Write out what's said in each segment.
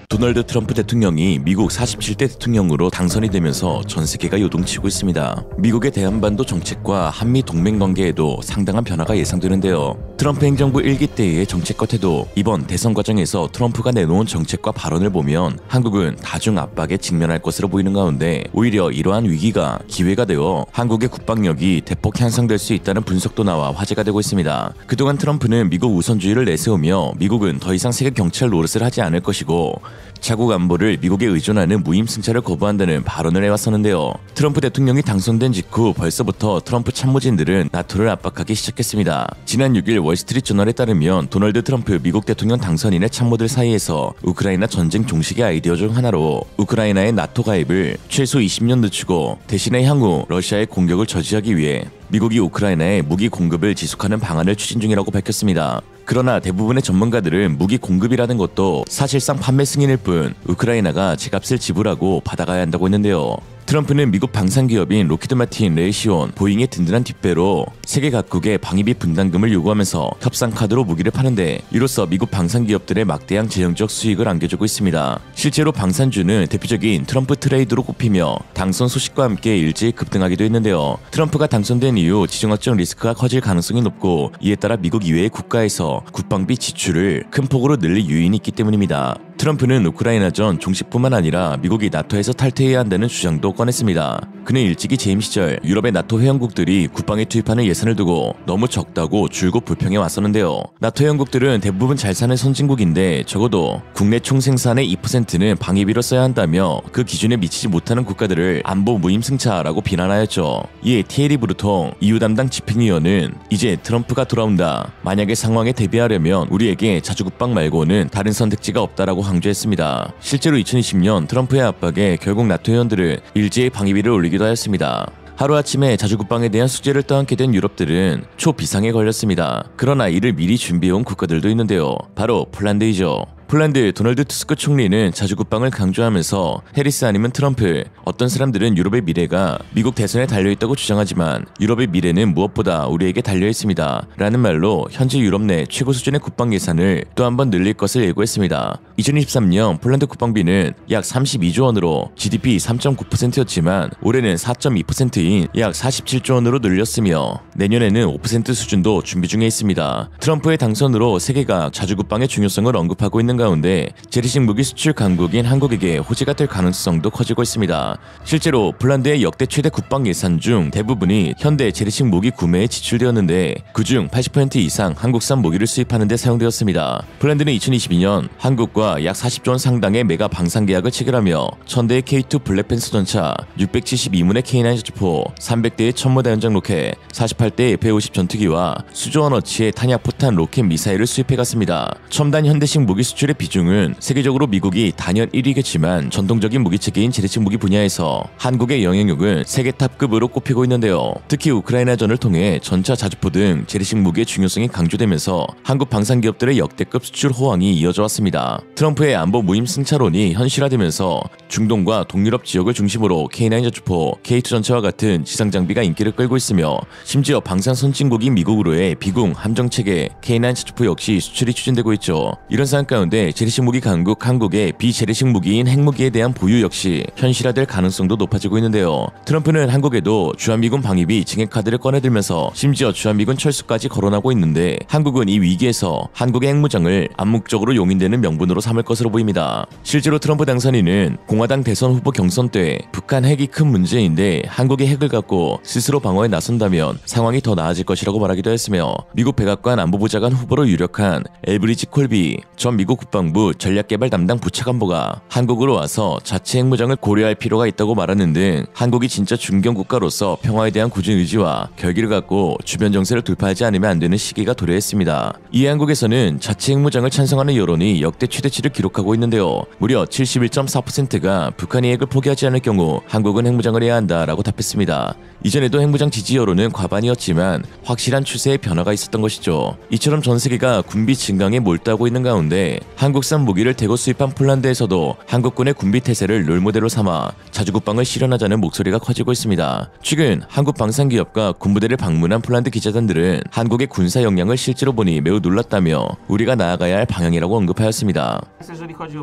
도널드 트럼프 대통령이 미국 47대 대통령으로 당선이 되면서 전 세계가 요동치고 있습니다. 미국의 대한반도 정책과 한미 동맹 관계에도 상당한 변화가 예상되는데요. 트럼프 행정부 1기 때의 정책과 태도, 이번 대선 과정에서 트럼프가 내놓은 정책과 발언을 보면 한국은 다중 압박에 직면할 것으로 보이는 가운데 오히려 이러한 위기가 기회가 되어 한국의 국방력이 대폭 향상될 수 있다는 분석도 나와 화제가 되고 있습니다. 그동안 트럼프는 미국 우선주의를 내세우며 미국은 더 이상 세계 경찰 노릇을 하지 않을 것이고 자국 안보를 미국에 의존하는 무임승차를 거부한다는 발언을 해왔었는데요. 트럼프 대통령이 당선된 직후 벌써부터 트럼프 참모진들은 나토를 압박하기 시작했습니다. 지난 6일 월스트리트저널에 따르면 도널드 트럼프 미국 대통령 당선인의 참모들 사이에서 우크라이나 전쟁 종식의 아이디어 중 하나로 우크라이나의 나토 가입을 최소 20년 늦추고 대신에 향후 러시아의 공격을 저지하기 위해 미국이 우크라이나에 무기 공급을 지속하는 방안을 추진 중이라고 밝혔습니다. 그러나 대부분의 전문가들은 무기 공급이라는 것도 사실상 판매 승인일 뿐 우크라이나가 제값을 지불하고 받아가야 한다고 했는데요. 트럼프는 미국 방산기업인 로키드 마틴, 레이시온, 보잉의 든든한 뒷배로 세계 각국의 방위비 분담금을 요구하면서 협상 카드로 무기를 파는데 이로써 미국 방산기업들의 막대한 재정적 수익을 안겨주고 있습니다. 실제로 방산주는 대표적인 트럼프 트레이드로 꼽히며 당선 소식과 함께 일제히 급등하기도 했는데요. 트럼프가 당선된 이후 지정학적 리스크가 커질 가능성이 높고 이에 따라 미국 이외의 국가에서 국방비 지출을 큰 폭으로 늘릴 유인이 있기 때문입니다. 트럼프는 우크라이나전 종식뿐만 아니라 미국이 나토에서 탈퇴해야 한다는 주장도 꺼냈습니다. 그는 일찍이 재임 시절 유럽의 나토 회원국들이 국방에 투입하는 예산을 두고 너무 적다고 줄곧 불평해 왔었는데요. 나토 회원국들은 대부분 잘 사는 선진국인데 적어도 국내 총생산의 2%는 방위비로 써야 한다며 그 기준에 미치지 못하는 국가들을 안보 무임승차라고 비난하였죠. 이에 티에리 브루통 EU 담당 집행위원은 이제 트럼프가 돌아온다. 만약의 상황에 대비하려면 우리에게 자주국방 말고는 다른 선택지가 없다라고 강조했습니다. 실제로 2020년 트럼프의 압박에 결국 나토 회원들은 일제히 방위비를 올리기도 하였습니다. 하루아침에 자주국방에 대한 숙제를 떠안게 된 유럽들은 초비상에 걸렸습니다. 그러나 이를 미리 준비해온 국가들도 있는데요. 바로 폴란드이죠. 폴란드 도널드 투스크 총리는 자주국방을 강조하면서 해리스 아니면 트럼프, 어떤 사람들은 유럽의 미래가 미국 대선에 달려있다고 주장하지만 유럽의 미래는 무엇보다 우리에게 달려있습니다. 라는 말로 현재 유럽 내 최고 수준의 국방 예산을 또 한 번 늘릴 것을 예고했습니다. 2023년 폴란드 국방비는 약 32조 원으로 GDP 3.9%였지만 올해는 4.2%인 약 47조 원으로 늘렸으며 내년에는 5% 수준도 준비 중에 있습니다. 트럼프의 당선으로 세계가 자주국방의 중요성을 언급하고 있는 가운데 재래식 무기 수출 강국인 한국에게 호재가 될 가능성도 커지고 있습니다. 실제로 폴란드의 역대 최대 국방 예산 중 대부분이 현대 재래식 무기 구매에 지출되었는데 그중 80% 이상 한국산 무기를 수입하는 데 사용되었습니다. 폴란드는 2022년 한국과 약 40조 원 상당의 메가 방산 계약을 체결하며 1000대의 K2 블랙팬서 전차, 672문의 K9 저주포, 300대의 천무다연장 로켓, 48대의 F-50 전투기와 수조원어치의 탄약포탄 로켓 미사일을 수입해갔습니다. 첨단 현대식 무기 수출의 비중은 세계적으로 미국이 단연 1위겠지만 전통적인 무기체계인 재래식 무기 분야에서 한국의 영향력은 세계 탑급으로 꼽히고 있는데요. 특히 우크라이나전을 통해 전차, 자주포 등 재래식 무기의 중요성이 강조되면서 한국 방산기업들의 역대급 수출 호황이 이어져 왔습니다. 트럼프의 안보 무임승차론이 현실화되면서 중동과 동유럽 지역을 중심으로 K9 자주포, K2 전차와 같은 지상장비가 인기를 끌고 있으며 심지어 방산 선진국인 미국으로의 비궁 함정체계 K9 자주포 역시 수출이 추진되고 있죠. 이런 상황 가운데 재래식 무기 강국 한국의 비재래식 무기인 핵무기에 대한 보유 역시 현실화될 가능성도 높아지고 있는데요. 트럼프는 한국에도 주한미군 방위비 증액 카드를 꺼내들면서 심지어 주한미군 철수까지 거론하고 있는데 한국은 이 위기에서 한국의 핵무장을 암묵적으로 용인되는 명분으로 삼을 것으로 보입니다. 실제로 트럼프 당선인은 공화당 대선 후보 경선 때 북한 핵이 큰 문제인데 한국이 핵을 갖고 스스로 방어에 나선다면 상황이 더 나아질 것이라고 말하기도 했으며 미국 백악관 안보보좌관 후보로 유력한 엘브리지 콜비 전 미국 국방부 전략개발 담당 부차관보가 한국으로 와서 자체 핵무장을 고려할 필요가 있다고 말하는 등 한국이 진짜 중견 국가로서 평화에 대한 굳은 의지와 결기를 갖고 주변 정세를 돌파하지 않으면 안 되는 시기가 도래했습니다. 이에 한국에서는 자체 핵무장을 찬성하는 여론이 역대 최대 최대치를 기록하고 있는데요. 무려 71.4%가 북한이 핵을 포기하지 않을 경우 한국은 핵무장을 해야 한다라고 답했습니다. 이전에도 핵무장 지지 여론은 과반이었지만 확실한 추세의 변화가 있었던 것이죠. 이처럼 전 세계가 군비 증강에 몰두하고 있는 가운데 한국산 무기를 대거 수입한 폴란드에서도 한국군의 군비 태세를 롤모델로 삼아 자주국방을 실현하자는 목소리가 커지고 있습니다. 최근 한국 방산기업과 군부대를 방문한 폴란드 기자단들은 한국의 군사 역량을 실제로 보니 매우 놀랐다며 우리가 나아가야 할 방향이라고 언급하였습니다.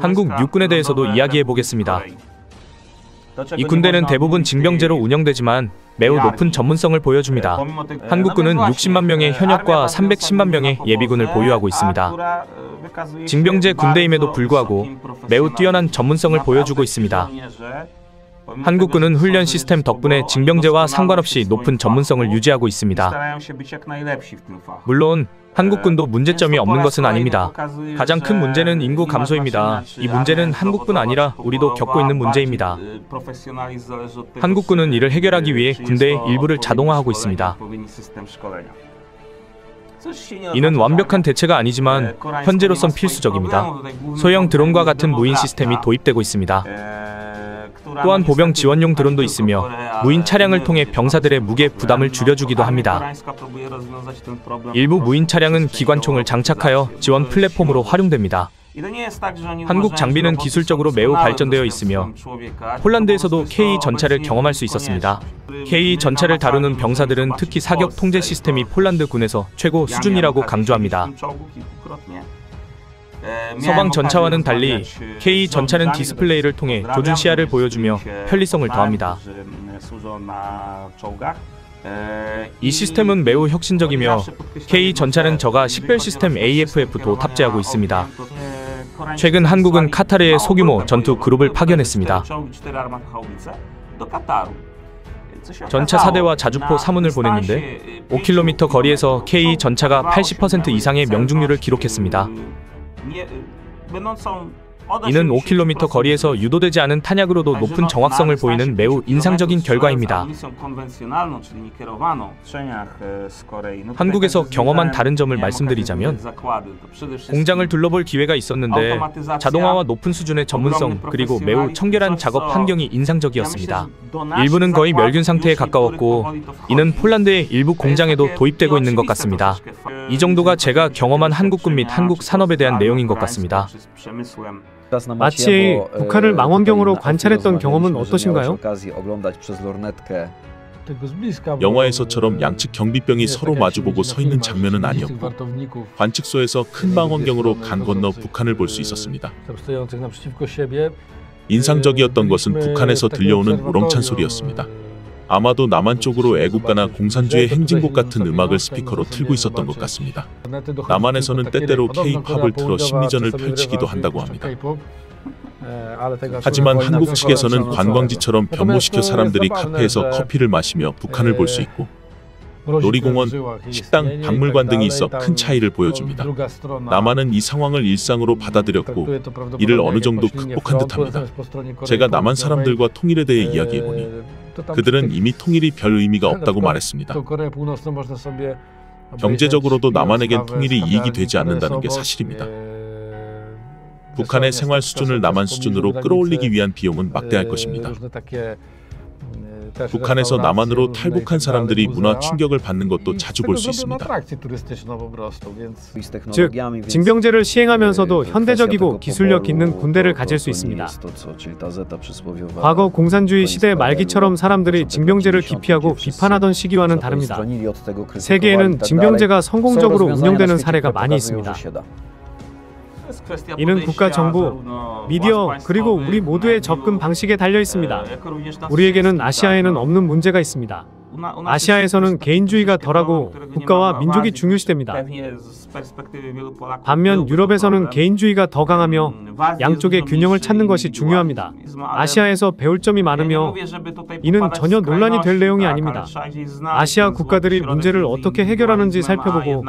한국 육군에 대해서도 이야기해 보겠습니다. 이 군대는 대부분 징병제로 운영되지만 매우 높은 전문성을 보여줍니다. 한국군은 60만 명의 현역과 310만 명의 예비군을 보유하고 있습니다. 징병제 군대임에도 불구하고 매우 뛰어난 전문성을 보여주고 있습니다. 한국군은 훈련 시스템 덕분에 징병제와 상관없이 높은 전문성을 유지하고 있습니다. 물론 한국군도 문제점이 없는 것은 아닙니다. 가장 큰 문제는 인구 감소입니다. 이 문제는 한국뿐 아니라 우리도 겪고 있는 문제입니다. 한국군은 이를 해결하기 위해 군대의 일부를 자동화하고 있습니다. 이는 완벽한 대체가 아니지만 현재로선 필수적입니다. 소형 드론과 같은 무인 시스템이 도입되고 있습니다. 또한 보병 지원용 드론도 있으며 무인 차량을 통해 병사들의 무게 부담을 줄여주기도 합니다. 일부 무인 차량은 기관총을 장착하여 지원 플랫폼으로 활용됩니다. 한국 장비는 기술적으로 매우 발전되어 있으며 폴란드에서도 K 전차를 경험할 수 있었습니다. K 전차를 다루는 병사들은 특히 사격 통제 시스템이 폴란드 군에서 최고 수준이라고 강조합니다. 서방 전차와는 달리 K 전차는 디스플레이를 통해 조준 시야를 보여주며 편리성을 더합니다. 이 시스템은 매우 혁신적이며 K 전차는 저가 식별 시스템 AFF도 탑재하고 있습니다. 최근 한국은 카타르에 소규모 전투 그룹을 파견했습니다. 전차 4대와 자주포 3운을 보냈는데 5km 거리에서 K 전차가 80% 이상의 명중률을 기록했습니다. 이는 5km 거리에서 유도되지 않은 탄약으로도 높은 정확성을 보이는 매우 인상적인 결과입니다. 한국에서 경험한 다른 점을 말씀드리자면 공장을 둘러볼 기회가 있었는데 자동화와 높은 수준의 전문성 그리고 매우 청결한 작업 환경이 인상적이었습니다. 일부는 거의 멸균 상태에 가까웠고 이는 폴란드의 일부 공장에도 도입되고 있는 것 같습니다. 이 정도가 제가 경험한 한국군 및 한국 산업에 대한 내용인 것 같습니다. 마치 북한을 망원경으로 관찰했던 경험은 어떠신가요? 영화에서처럼 양측 경비병이 서로 마주보고 서 있는 장면은 아니었고 관측소에서 큰 망원경으로 강 건너 북한을 볼 수 있었습니다. 인상적이었던 것은 북한에서 들려오는 우렁찬 소리였습니다. 아마도 남한 쪽으로 애국가나 공산주의 행진곡 같은 음악을 스피커로 틀고 있었던 것 같습니다. 남한에서는 때때로 K-팝을 틀어 심리전을 펼치기도 한다고 합니다. 하지만 한국 측에서는 관광지처럼 변모시켜 사람들이 카페에서 커피를 마시며 북한을 볼 수 있고 놀이공원, 식당, 박물관 등이 있어 큰 차이를 보여줍니다. 남한은 이 상황을 일상으로 받아들였고 이를 어느 정도 극복한 듯합니다. 제가 남한 사람들과 통일에 대해 이야기해보니 그들은 이미 통일이 별 의미가 없다고 말했습니다. 경제적으로도 남한에겐 통일이 이익이 되지 않는다는 게 사실입니다. 북한의 생활 수준을 남한 수준으로 끌어올리기 위한 비용은 막대할 것입니다. 북한에서 남한으로 탈북한 사람들이 문화 충격을 받는 것도 자주 볼 수 있습니다. 즉, 징병제를 시행하면서도 현대적이고 기술력 있는 군대를 가질 수 있습니다. 과거 공산주의 시대 말기처럼 사람들이 징병제를 기피하고 비판하던 시기와는 다릅니다. 세계에는 징병제가 성공적으로 운영되는 사례가 많이 있습니다. 이는 국가 정부, 미디어, 그리고 우리 모두의 접근 방식에 달려 있습니다. 우리에게는 아시아에는 없는 문제가 있습니다. 아시아에서는 개인주의가 덜하고 국가와 민족이 중요시됩니다. 반면 유럽에서는 개인주의가 더 강하며 양쪽의 균형을 찾는 것이 중요합니다. 아시아에서 배울 점이 많으며 이는 전혀 논란이 될 내용이 아닙니다. 아시아 국가들이 문제를 어떻게 해결하는지 살펴보고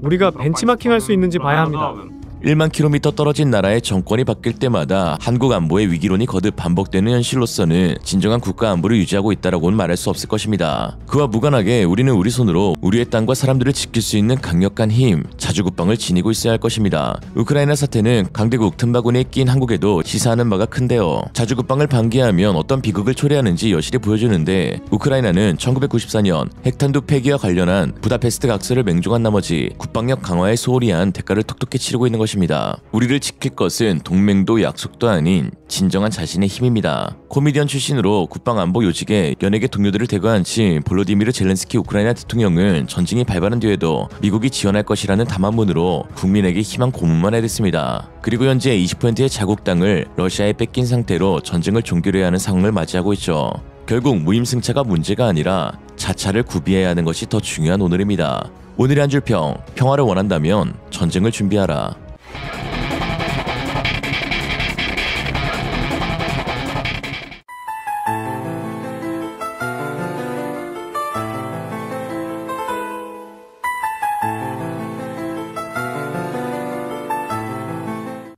우리가 벤치마킹할 수 있는지 봐야 합니다. 1만 킬로미터 떨어진 나라의 정권이 바뀔 때마다 한국 안보의 위기론이 거듭 반복되는 현실로서는 진정한 국가 안보를 유지하고 있다라고는 말할 수 없을 것입니다. 그와 무관하게 우리는 우리 손으로 우리의 땅과 사람들을 지킬 수 있는 강력한 힘, 자주 국방을 지니고 있어야 할 것입니다. 우크라이나 사태는 강대국 틈바구니에 낀 한국에도 시사하는 바가 큰데요. 자주 국방을 방기하면 어떤 비극을 초래하는지 여실히 보여주는데 우크라이나는 1994년 핵탄두 폐기와 관련한 부다페스트 각서를 맹종한 나머지 국방력 강화에 소홀히 한 대가를 톡톡히 치르고 있는 것입니다. 우리를 지킬 것은 동맹도 약속도 아닌 진정한 자신의 힘입니다. 코미디언 출신으로 국방안보 요직에 연예계 동료들을 대거한치 볼로디미르 젤렌스키 우크라이나 대통령은 전쟁이 발발한 뒤에도 미국이 지원할 것이라는 담화문으로 국민에게 희망 고문만 해댔습니다. 그리고 현재 20%의 자국 땅을 러시아에 뺏긴 상태로 전쟁을 종결해야 하는 상황을 맞이하고 있죠. 결국 무임승차가 문제가 아니라 자차를 구비해야 하는 것이 더 중요한 오늘입니다. 오늘의 한 줄 평, 평화를 원한다면 전쟁을 준비하라.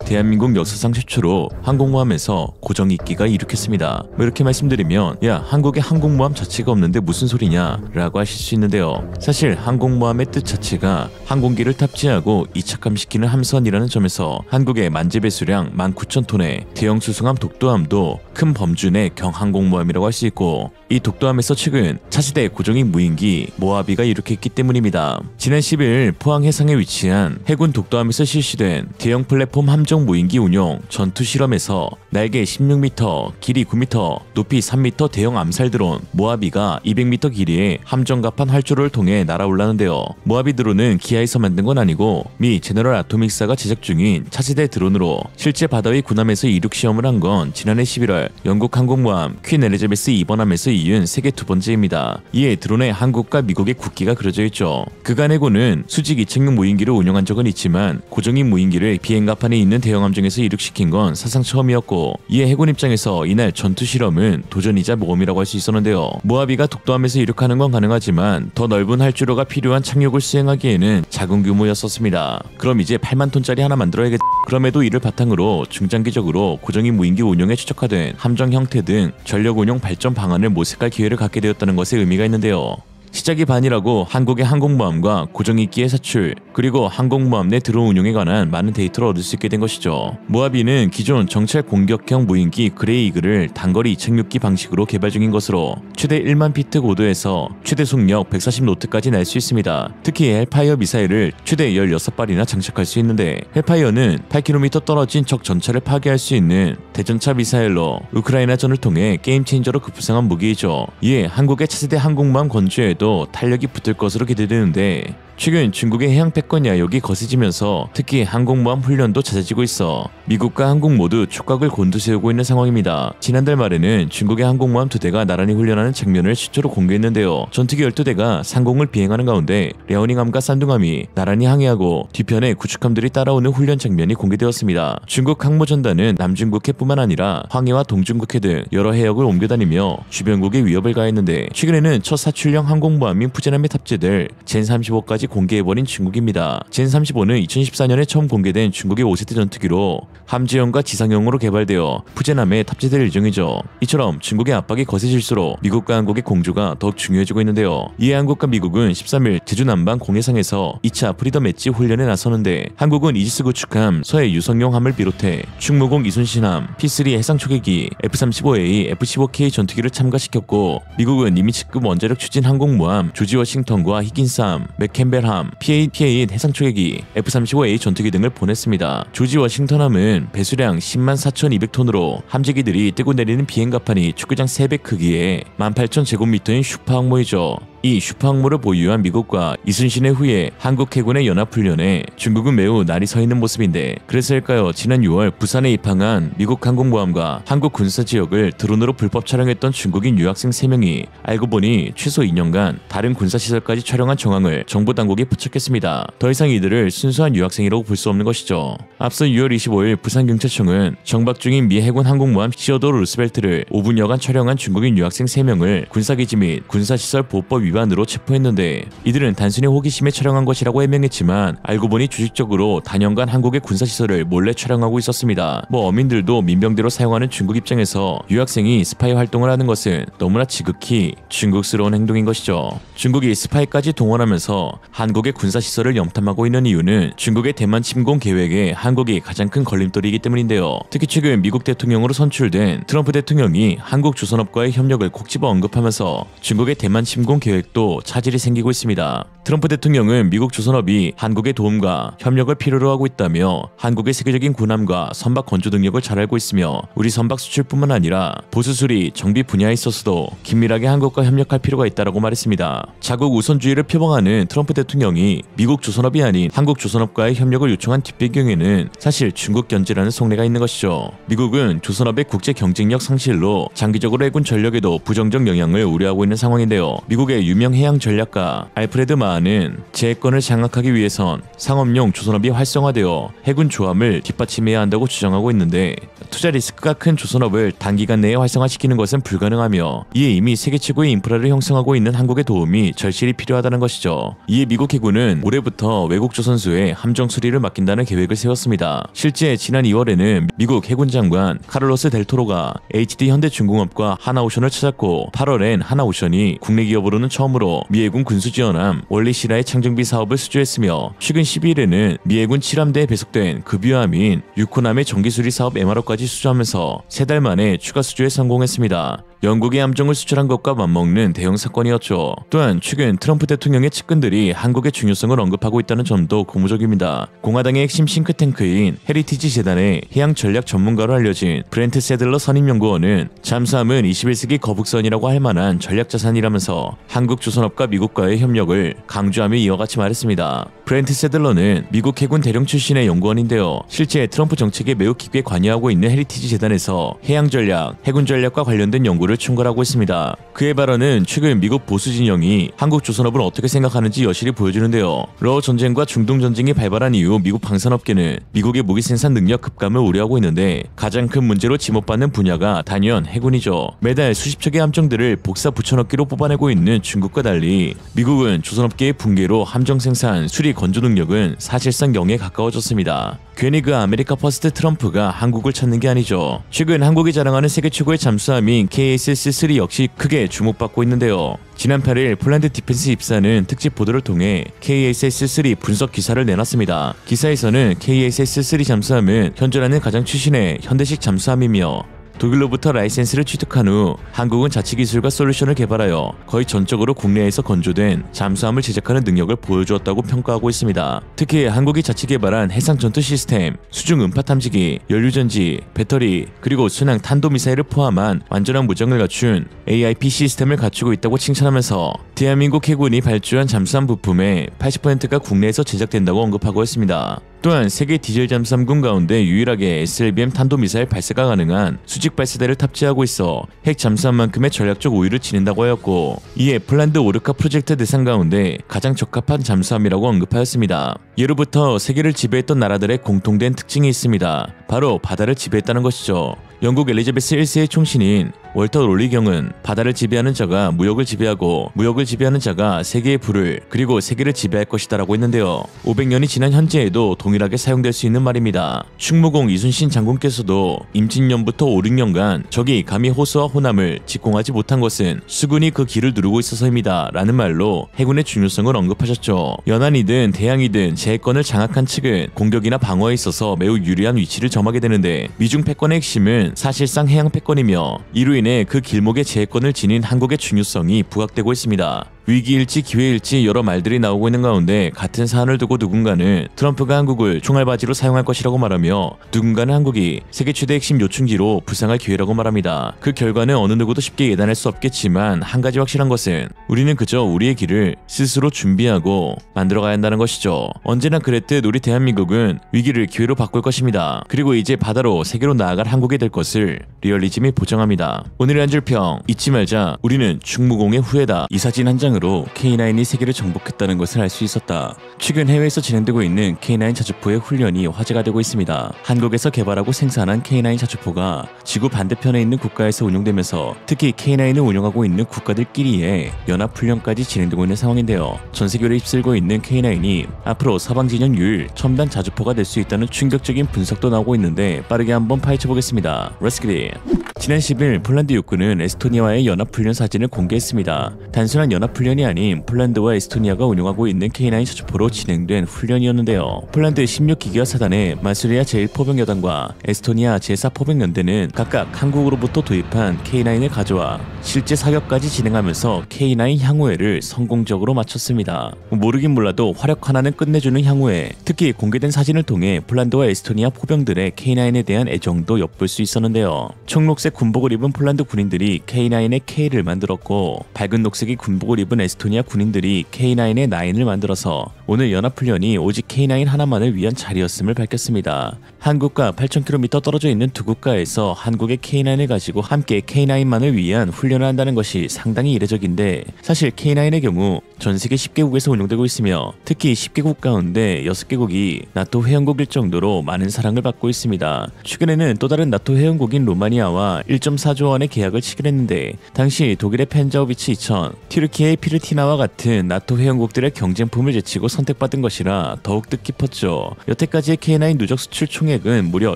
대한민국 역사상 최초로 항공모함에서 고정익기가 이륙했습니다. 이렇게 말씀드리면 야 한국에 항공모함 자체가 없는데 무슨 소리냐 라고 하실 수 있는데요. 사실 항공모함의 뜻 자체가 항공기를 탑재하고 이착함시키는 함선이라는 점에서 한국의 만재배수량 19,000톤의 대형 수송함 독도함도 큰 범준의 경항공모함이라고 할 수 있고 이 독도함에서 최근 차세대 고정익 무인기 모하비가 이륙했기 때문입니다. 지난 10일 포항 해상에 위치한 해군 독도함에서 실시된 대형 플랫폼 함정 무인기 운용 전투 실험에서 날개 16m, 길이 9m, 높이 3m 대형 암살 드론 모하비가 200m 길이의 함정갑판 활주로를 통해 날아올라는데요. 모하비 드론은 기아에서 만든 건 아니고 미 제너럴 아토믹사가 제작 중인 차세대 드론으로 실제 바다 위 군함에서 이륙 시험을 한 건 지난해 11월 영국 항공모함 퀸 엘리자베스 2번함에서 이은 세계 두 번째입니다. 이에 드론에 한국과 미국의 국기가 그려져 있죠. 그간 해군은 수직 이착륙 무인기를 운영한 적은 있지만 고정익 무인기를 비행갑판에 있는 대형 함정에서 이륙시킨 건 사상 처음이었고 이에 해군 입장에서 이날 전투 실험은 도전이자 모험이라고 할 수 있었는데요. 모하비가 독도함에서 이륙하는 건 가능하지만 더 넓은 활주로가 필요한 착륙을 수행하기에는 작은 규모였었습니다. 그럼 이제 8만 톤짜리 하나 만들어야겠. 그럼에도 이를 바탕으로 중장기적으로 고정익 무인기 운용에 최적화된 함정 형태 등 전력 운용 발전 방안을 모색할 기회를 갖게 되었다는 것에 의미가 있는데요. 시작이 반이라고 한국의 항공모함과 고정익기의 사출 그리고 항공모함 내 드론 운용에 관한 많은 데이터를 얻을 수 있게 된 것이죠. 모하비는 기존 정찰 공격형 무인기 그레이 이글을 단거리 이착륙기 방식으로 개발 중인 것으로 최대 1만 피트 고도에서 최대 속력 140노트까지 날 수 있습니다. 특히 헬파이어 미사일을 최대 16발이나 장착할 수 있는데 헬파이어는 8km 떨어진 적 전차를 파괴할 수 있는 대전차 미사일로 우크라이나전을 통해 게임 체인저로 급부상한 무기이죠. 이에 한국의 차세대 항공모함 건조에도 탄력이 붙을 것으로 기대되는데 최근 중국의 해양 패권 야욕이 거세지면서 특히 항공모함 훈련도 잦아지고 있어 미국과 한국 모두 촉각을 곤두세우고 있는 상황입니다. 지난달 말에는 중국의 항공모함 2대가 나란히 훈련하는 장면을 실제로 공개했는데요. 전투기 12대가 상공을 비행하는 가운데 레오닝함과 산둥함이 나란히 항해하고 뒤편에 구축함들이 따라오는 훈련 장면이 공개되었습니다. 중국 항모전단은 남중국해뿐만 아니라 황해와 동중국해 등 여러 해역을 옮겨다니며 주변국에 위협을 가했는데 최근에는 첫 사출형 항공모함인 푸젠함에 탑재될 젠35까지 공개해버린 중국입니다. 젠35는 2014년에 처음 공개된 중국의 5세대 전투기로 함재형과 지상형으로 개발되어 푸젠함에 탑재될 예정이죠. 이처럼 중국의 압박이 거세질수록 미국과 한국의 공조가 더욱 중요해지고 있는데요. 이에 한국과 미국은 13일 제주 남방 공해상에서 2차 프리덤 엣지 훈련에 나서는데 한국은 이지스 구축함, 서해 유성용함을 비롯해 충무공 이순신함, P3 해상초계기, F-35A, F-15K 전투기를 참가시켰고 미국은 니미츠급 원자력 추진 항공모함 조지 워싱턴과 히긴스함, 맥캠벨함, P-8 해상초계기, F-35A 전투기 등을 보냈습니다. 조지 워싱턴함은 배수량 10만 4,200톤으로 함재기들이 뜨고 내리는 비행갑판이 축구장 3배 크기에 18,000제곱미터인 슈퍼항모이죠. 이 슈퍼항모를 보유한 미국과 이순신의 후에 한국 해군의 연합훈련에 중국은 매우 날이 서 있는 모습인데 그래서일까요? 지난 6월 부산에 입항한 미국 항공모함과 한국 군사지역을 드론으로 불법 촬영했던 중국인 유학생 3명이 알고 보니 최소 2년간 다른 군사시설까지 촬영한 정황을 정부 당국이 포착했습니다. 더 이상 이들을 순수한 유학생이라고 볼 수 없는 것이죠. 앞서 6월 25일 부산경찰청은 정박 중인 미 해군 항공모함 시어도르 루스벨트를 5분여간 촬영한 중국인 유학생 3명을 군사기지 및 군사시설 보호법 위반 위반으로 체포했는데 이들은 단순히 호기심에 촬영한 것이라고 해명했지만 알고 보니 조직적으로 단연간 한국의 군사시설을 몰래 촬영하고 있었습니다. 어민들도 민병대로 사용하는 중국 입장에서 유학생이 스파이 활동을 하는 것은 너무나 지극히 중국스러운 행동인 것이죠. 중국이 스파이까지 동원하면서 한국의 군사시설을 염탐하고 있는 이유는 중국의 대만 침공 계획에 한국이 가장 큰 걸림돌이기 때문인데요. 특히 최근 미국 대통령으로 선출된 트럼프 대통령이 한국 조선업과의 협력을 콕 집어 언급하면서 중국의 대만 침공 계획도 차질이 생기고 있습니다. 트럼프 대통령은 미국 조선업이 한국의 도움과 협력을 필요로 하고 있다며 한국의 세계적인 군함과 선박 건조 능력을 잘 알고 있으며 우리 선박 수출뿐만 아니라 보수 수리, 정비 분야에 있어서도 긴밀하게 한국과 협력할 필요가 있다고 말했습니다. 자국 우선주의를 표방하는 트럼프 대통령이 미국 조선업이 아닌 한국 조선업과의 협력을 요청한 뒷배경에는 사실 중국 견제라는 속내가 있는 것이죠. 미국은 조선업의 국제 경쟁력 상실로 장기적으로 해군 전력에도 부정적 영향을 우려하고 있는 상황인데요. 미국의 유명 해양 전략가 알프레드 마하는 제해권을 장악하기 위해선 상업용 조선업이 활성화되어 해군 조함을 뒷받침해야 한다고 주장하고 있는데 투자 리스크가 큰 조선업을 단기간 내에 활성화시키는 것은 불가능하며 이에 이미 세계 최고의 인프라를 형성하고 있는 한국의 도움이 절실히 필요하다는 것이죠. 이에 미국 해군은 올해부터 외국 조선수에 함정 수리를 맡긴다는 계획을 세웠습니다. 실제 지난 2월에는 미국 해군 장관 카를로스 델토로가 HD 현대중공업과 하나오션을 찾았고 8월엔 하나오션이 국내 기업으로는 처음으로 미해군 군수지원함 월리시라의 창정비 사업을 수주했으며 최근 12일에는 미해군 7함대에 배속된 급유함인 유코남의 정기수리 사업 MRO까지 수주하면서 3달 만에 추가 수주에 성공했습니다. 영국의 함정을 수출한 것과 맞먹는 대형 사건이었죠. 또한 최근 트럼프 대통령의 측근들이 한국의 중요성을 언급하고 있다는 점도 고무적입니다. 공화당의 핵심 싱크탱크인 헤리티지 재단의 해양 전략 전문가로 알려진 브렌트 세들러 선임연구원은 잠수함은 21세기 거북선이라고 할 만한 전략 자산이라면서 한국 조선업과 미국과의 협력을 강조하며 이와 같이 말했습니다. 브렌트 세들러는 미국 해군 대령 출신의 연구원인데요. 실제 트럼프 정책에 매우 깊게 관여하고 있는 헤리티지 재단에서 해양 전략, 해군 전략과 관련된 연구를 총괄하고 있습니다. 그의 발언은 최근 미국 보수 진영이 한국 조선업을 어떻게 생각하는지 여실히 보여주는데요. 러어 전쟁과 중동 전쟁이 발발한 이후 미국 방산업계는 미국의 무기 생산 능력 급감을 우려하고 있는데 가장 큰 문제로 지목받는 분야가 단연 해군이죠. 매달 수십 척의 함정들을 복사 붙여넣기로 뽑아내고 있는 중국과 달리 미국은 조선업계의 붕괴로 함정 생산, 수리 건조 능력은 사실상 0에 가까워졌습니다. 괜히 그 아메리카 퍼스트 트럼프가 한국을 찾는 게 아니죠. 최근 한국이 자랑하는 세계 최고의 잠수함인 KSS-3 역시 크게 주목받고 있는데요. 지난 8일 폴란드 디펜스 입사는 특집 보도를 통해 KSS-3 분석 기사를 내놨습니다. 기사에서는 KSS-3 잠수함은 현존하는 가장 최신의 현대식 잠수함이며 독일로부터 라이센스를 취득한 후 한국은 자치 기술과 솔루션을 개발하여 거의 전적으로 국내에서 건조된 잠수함을 제작하는 능력을 보여주었다고 평가하고 있습니다. 특히 한국이 자치 개발한 해상 전투 시스템, 수중 음파 탐지기, 연료전지, 배터리, 그리고 순항 탄도미사일을 포함한 완전한 무장을 갖춘 AIP 시스템을 갖추고 있다고 칭찬하면서 대한민국 해군이 발주한 잠수함 부품의 80%가 국내에서 제작된다고 언급하고 있습니다. 또한 세계 디젤 잠수함군 가운데 유일하게 SLBM 탄도미사일 발사가 가능한 수직 발사대를 탑재하고 있어 핵 잠수함만큼의 전략적 우위를 지닌다고 하였고 이에 폴란드 오르카 프로젝트 대상 가운데 가장 적합한 잠수함이라고 언급하였습니다. 예로부터 세계를 지배했던 나라들의 공통된 특징이 있습니다. 바로 바다를 지배했다는 것이죠. 영국 엘리자베스 1세의 총신인 월터 롤리경은 바다를 지배하는 자가 무역을 지배하고 무역을 지배하는 자가 세계의 부를 그리고 세계를 지배할 것이다 라고 했는데요. 500년이 지난 현재에도 동일하게 사용될 수 있는 말입니다. 충무공 이순신 장군께서도 임진년부터 5, 6년간 적이 감히 호수와 호남을 직공하지 못한 것은 수군이 그 길을 누르고 있어서입니다 라는 말로 해군의 중요성을 언급하셨죠. 연안이든 대양이든 제해권을 장악한 측은 공격이나 방어에 있어서 매우 유리한 위치를 점하게 되는데 미중 패권의 핵심은 사실상 해양 패권이며 이로 인해 그 길목의 제해권을 지닌 한국의 중요성이 부각되고 있습니다. 위기일지 기회일지 여러 말들이 나오고 있는 가운데 같은 사안을 두고 누군가는 트럼프가 한국을 총알바지로 사용할 것이라고 말하며 누군가는 한국이 세계 최대 핵심 요충지로 부상할 기회라고 말합니다. 그 결과는 어느 누구도 쉽게 예단할 수 없겠지만 한 가지 확실한 것은 우리는 그저 우리의 길을 스스로 준비하고 만들어가야 한다는 것이죠. 언제나 그랬듯 우리 대한민국은 위기를 기회로 바꿀 것입니다. 그리고 이제 바다로 세계로 나아갈 한국이 될 것을 리얼리즘이 보장합니다. 오늘의 한 줄 평 잊지 말자. 우리는 충무공의 후예다. 이 사진 한 장을 시장으로 K9이 세계를 정복했다는 것을 알 수 있었다. 최근 해외에서 진행되고 있는 K9 자주포의 훈련이 화제가 되고 있습니다. 한국에서 개발하고 생산한 K9 자주포가 지구 반대편에 있는 국가에서 운용되면서 특히 K9을 운영하고 있는 국가들끼리의 연합훈련까지 진행되고 있는 상황인데요. 전 세계로 휩쓸고 있는 K9이 앞으로 서방진영 유일 첨단 자주포가 될 수 있다는 충격적인 분석도 나오고 있는데 빠르게 한번 파헤쳐보겠습니다. Let's get it. 지난 10일 폴란드 육군은 에스토니아와의 연합훈련 사진을 공개했습니다. 단순한 연합훈련이 아닌 폴란드와 에스토니아가 운용하고 있는 K9 자주포로 진행된 훈련이었는데요. 폴란드 16기계화 사단의 마수리아 제1포병여단과 에스토니아 제4포병연대는 각각 한국으로부터 도입한 K9을 가져와 실제 사격까지 진행하면서 K9 향후회를 성공적으로 마쳤습니다. 모르긴 몰라도 화력 하나는 끝내주는 향후회, 특히 공개된 사진을 통해 폴란드와 에스토니아 포병들의 K9에 대한 애정도 엿볼 수 있었는데요. 청록색 군복을 입은 폴란드 군인들이 K9의 K를 만들었고 밝은 녹색의 군복을 입은 에스토니아 군인들이 K9의 9을 만들어서 오늘 연합훈련이 오직 K9 하나만을 위한 자리였음을 밝혔습니다. 한국과 8,000km 떨어져 있는 두 국가에서 한국의 K9을 가지고 함께 K9만을 위한 훈련을 한다는 것이 상당히 이례적인데 사실 K9의 경우 전 세계 10개국에서 운용되고 있으며 특히 10개국 가운데 6개국이 나토 회원국일 정도로 많은 사랑을 받고 있습니다. 최근에는 또 다른 나토 회원국인 로마니아와 1.4조 원의 계약을 체결했는데 당시 독일의 펜자오비치 2000, 튀르키예의 피르티나와 같은 나토 회원국들의 경쟁품을 제치고 선택받은 것이라 더욱 뜻깊었죠. 여태까지의 K9 누적 수출 총액은 무려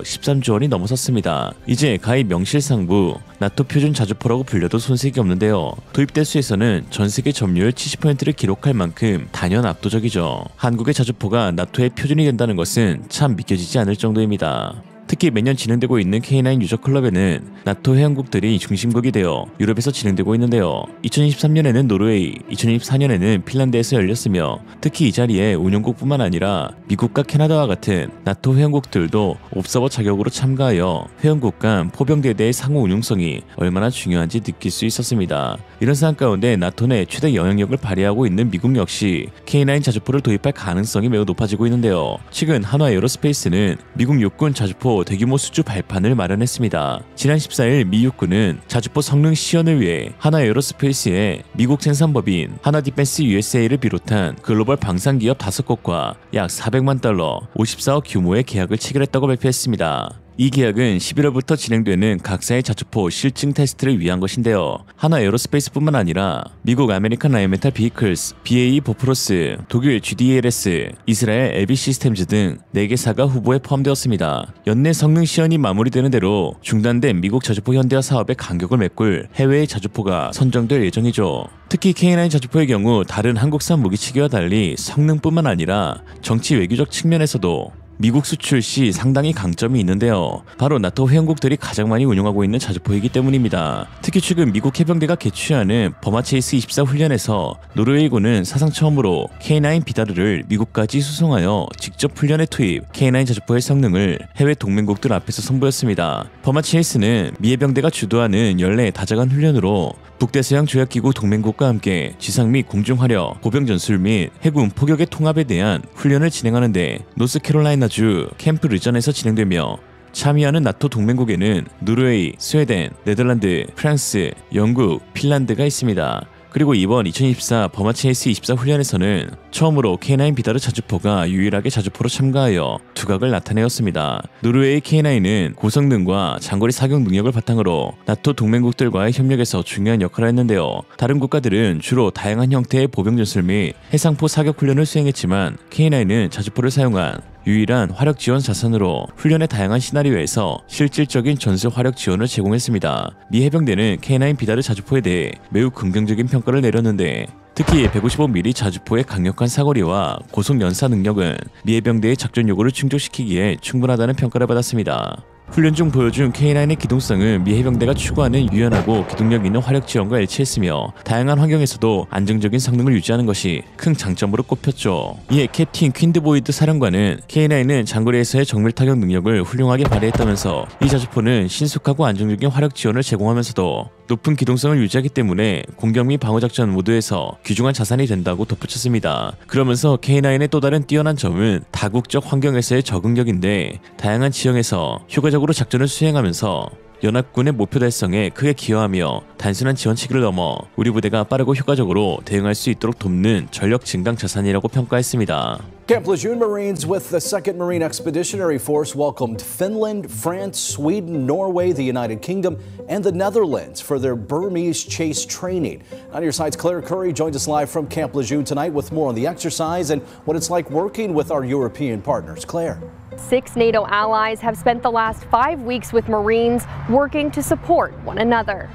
13조 원이 넘어섰습니다. 이제 가히 명실상부 나토 표준 자주포라고 불려도 손색이 없는데요. 도입 대수에서는 전 세계 점유율 70%를 기록할 만큼 단연 압도적이죠. 한국의 자주포가 나토의 표준이 된다는 것은 참 믿겨지지 않을 정도입니다. 특히 매년 진행되고 있는 K9 유저 클럽에는 나토 회원국들이 중심국이 되어 유럽에서 진행되고 있는데요. 2023년에는 노르웨이, 2024년에는 핀란드에서 열렸으며 특히 이 자리에 운영국뿐만 아니라 미국과 캐나다와 같은 나토 회원국들도 옵서버 자격으로 참가하여 회원국 간 포병대대의 상호 운용성이 얼마나 중요한지 느낄 수 있었습니다. 이런 상황 가운데 나토 내 최대 영향력을 발휘하고 있는 미국 역시 K9 자주포를 도입할 가능성이 매우 높아지고 있는데요. 최근 한화 에어로스페이스는 미국 육군 자주포 대규모 수주 발판을 마련했습니다. 지난 14일 미 육군은 자주포 성능 시연을 위해 한화 에어로스페이스의 미국 생산법인 한화 디펜스 USA를 비롯한 글로벌 방산기업 5곳과 약 400만 달러, 54억 규모의 계약을 체결했다고 발표했습니다. 이 계약은 11월부터 진행되는 각사의 자주포 실증 테스트를 위한 것인데요. 한화 에어로스페이스뿐만 아니라 미국 아메리칸 라이온메탈 비이클스, BAE 보프로스, 독일 GDLS, 이스라엘 LB 시스템즈 등 4개사가 후보에 포함되었습니다. 연내 성능 시연이 마무리되는 대로 중단된 미국 자주포 현대화 사업의 간격을 메꿀 해외의 자주포가 선정될 예정이죠. 특히 K9 자주포의 경우 다른 한국산 무기체계와 달리 성능뿐만 아니라 정치 외교적 측면에서도 미국 수출 시 상당히 강점이 있는데요. 바로 나토 회원국들이 가장 많이 운용하고 있는 자주포이기 때문입니다. 특히 최근 미국 해병대가 개최하는 버마체이스 24 훈련에서 노르웨이군은 사상 처음으로 K9 비다르를 미국까지 수송하여 직접 훈련에 투입, K9 자주포의 성능을 해외 동맹국들 앞에서 선보였습니다. 버마체이스는 미 해병대가 주도하는 연례 다자간 훈련으로 북대서양 조약기구 동맹국과 함께 지상 및 공중 화력, 보병 전술 및 해군 포격의 통합에 대한 훈련을 진행하는데 노스캐롤라이나주 캠프 르전에서 진행되며 참여하는 나토 동맹국에는 노르웨이, 스웨덴, 네덜란드, 프랑스, 영국, 핀란드가 있습니다. 그리고 이번 2024 버마체이스 24 훈련에서는 처음으로 K9 비다르 자주포가 유일하게 자주포로 참가하여 두각을 나타내었습니다. 노르웨이 K9은 고성능과 장거리 사격 능력을 바탕으로 나토 동맹국들과의 협력에서 중요한 역할을 했는데요. 다른 국가들은 주로 다양한 형태의 보병 전술 및 해상포 사격 훈련을 수행했지만 K9은 자주포를 사용한 유일한 화력 지원 자산으로 훈련의 다양한 시나리오에서 실질적인 전술 화력 지원을 제공했습니다. 미 해병대는 K9 비다르 자주포에 대해 매우 긍정적인 평가를 내렸는데 특히 155mm 자주포의 강력한 사거리와 고속 연사 능력은 미 해병대의 작전 요구를 충족시키기에 충분하다는 평가를 받았습니다. 훈련 중 보여준 K9의 기동성은 미 해병대가 추구하는 유연하고 기동력 있는 화력 지원과 일치했으며 다양한 환경에서도 안정적인 성능을 유지하는 것이 큰 장점으로 꼽혔죠. 이에 캡틴 퀸드보이드 사령관은 K9은 장거리에서의 정밀 타격 능력을 훌륭하게 발휘했다면서 이 자주포는 신속하고 안정적인 화력 지원을 제공하면서도 높은 기동성을 유지하기 때문에 공격 및 방어작전 모두에서 귀중한 자산이 된다고 덧붙였습니다. 그러면서 K9의 또 다른 뛰어난 점은 다국적 환경에서의 적응력인데 다양한 지형에서 효과적으로 작전을 수행하면서 연합군의 목표 달성에 크게 기여하며 단순한 지원치기를 넘어 우리 부대가 빠르고 효과적으로 대응할 수 있도록 돕는 전력 증강 자산이라고 평가했습니다. Camp Lejeune Marines with the 2nd Marine Expeditionary Force welcomed Finland, France, Sweden, Norway, the United Kingdom, and the Netherlands for their Burmese chase training. On your side's Claire Curry joins us live from Camp Lejeune tonight with more on the exercise and what it's like working with our European partners. Claire. 6 NATO allies have spent the last 5 weeks with Marines working to support one another.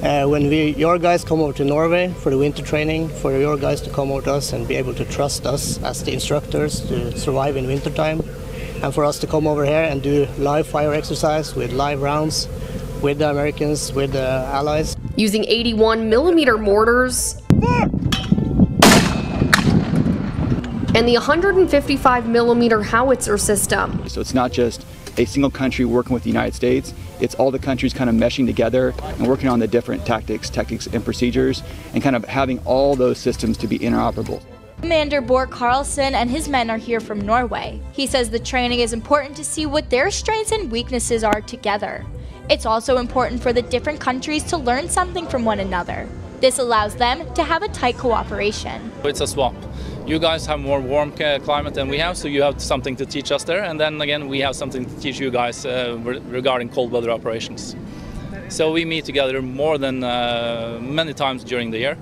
When your guys come over to Norway for the winter training, for your guys to come over to us and be able to trust us as the instructors to survive in wintertime, and for us to come over here and do live fire exercise with live rounds with the Americans, with the allies. Using 81mm mortars and the 155mm howitzer system. So it's not just a single country working with the United States, it's all the countries kind of meshing together and working on the different tactics, and procedures, and kind of having all those systems to be interoperable. Commander Bård Carlson and his men are here from Norway. He says the training is important to see what their strengths and weaknesses are together. It's also important for the different countries to learn something from one another. This allows them to have a tight cooperation. It's a swap. You guys have more warm climate than we have, so you have something to teach us there, and then again we have something to teach you guys regarding cold weather operations. So we meet together more than many times during the year.